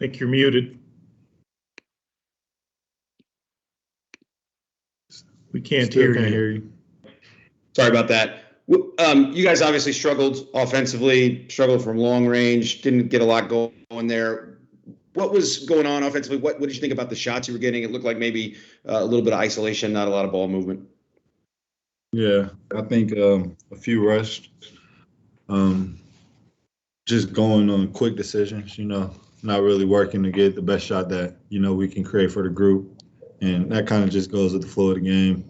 think you're muted. We can't hear you. Sorry about that. You guys obviously struggled offensively, struggled from long range, didn't get a lot going there. What was going on offensively? What did you think about the shots you were getting? It looked like maybe a little bit of isolation, not a lot of ball movement. Yeah, I think a few rushed. Just going on quick decisions, not really working to get the best shot that, we can create for the group. And that kind of just goes with the flow of the game.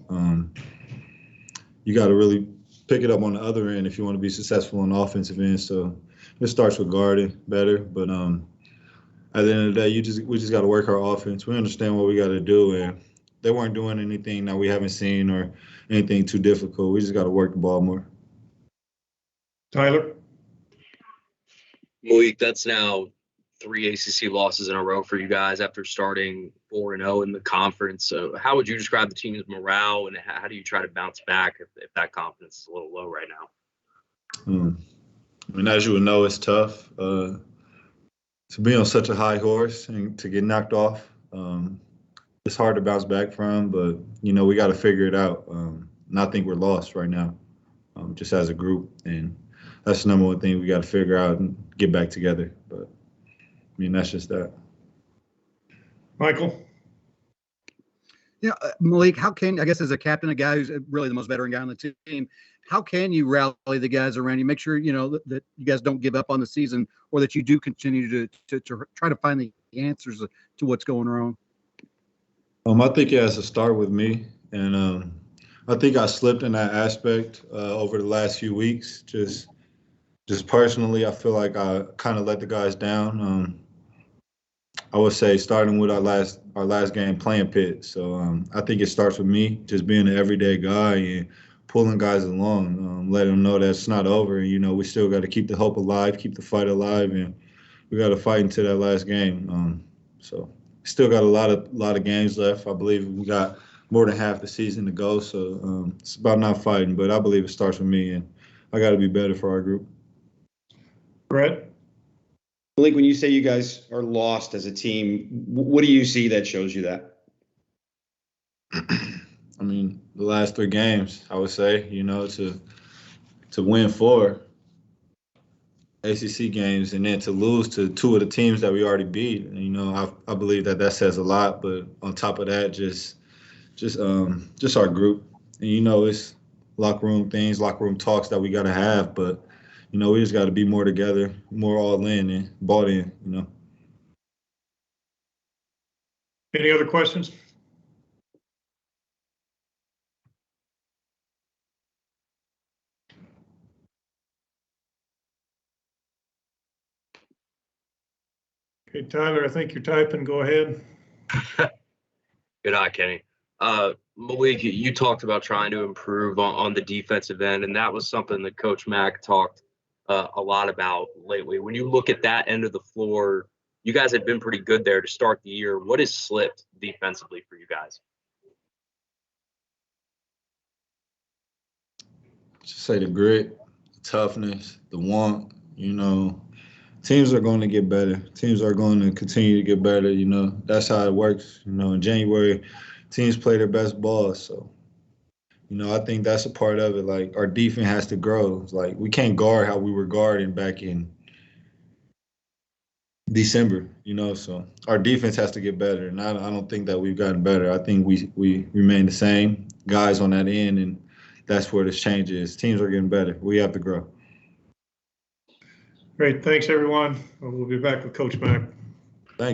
You got to really pick it up on the other end if you want to be successful on the offensive end. So it starts with guarding better. But at the end of the day, we just got to work our offense. We understand what we got to do. And they weren't doing anything that we haven't seen or anything too difficult. We just got to work the ball more. Tyler? Malik, that's now 3 ACC losses in a row for you guys after starting 4-0 in the conference. So how would you describe the team's morale, and how do you try to bounce back if that confidence is a little low right now? I mean, as you would know, it's tough to be on such a high horse and to get knocked off. It's hard to bounce back from, but, we got to figure it out. And I think we're lost right now, just as a group. And that's the number one thing we got to figure out and get back together. But, that's just that. Michael? Yeah, Malik, how can, I guess as a captain, a guy who's really the most veteran guy on the team, how can you rally the guys around you, make sure, that you guys don't give up on the season, or that you do continue to try to find the answers to what's going wrong? I think it has to start with me. And I think I slipped in that aspect over the last few weeks. Just personally, I feel like I kind of let the guys down. I would say starting with our last game playing Pitt. So I think it starts with me just being an everyday guy and pulling guys along, letting them know that it's not over. We still got to keep the hope alive, keep the fight alive, and we got to fight into that last game. So still got a lot of games left. I believe we got more than half the season to go. So it's about not fighting, but I believe it starts with me, and I got to be better for our group. Brett? Malik, when you say you guys are lost as a team, what do you see that shows you that? I mean, the last 3 games, I would say, to win 4 ACC games and then to lose to 2 of the teams that we already beat. And, I believe that says a lot. But on top of that, just our group. And, it's locker room things, locker room talks that we got to have. But we just got to be more together, more all in and bought in, Any other questions? Okay, Tyler, I think you're typing. Go ahead. Good eye, Kenny. Malik, you talked about trying to improve on the defensive end, and that was something that Coach Mack talked a lot about lately. When you look at that end of the floor, you guys had been pretty good there to start the year. What has slipped defensively for you guys? Just say the grit, the toughness, the want. Teams are going to get better. Teams are going to continue to get better. That's how it works. In January, teams play their best ball. So, I think that's a part of it. Like, our defense has to grow. It's like, we can't guard how we were guarding back in December, so our defense has to get better. And I don't think that we've gotten better. I think we remain the same guys on that end, and that's where this change is. Teams are getting better. We have to grow. Great. Thanks, everyone. We'll be back with Coach Mack.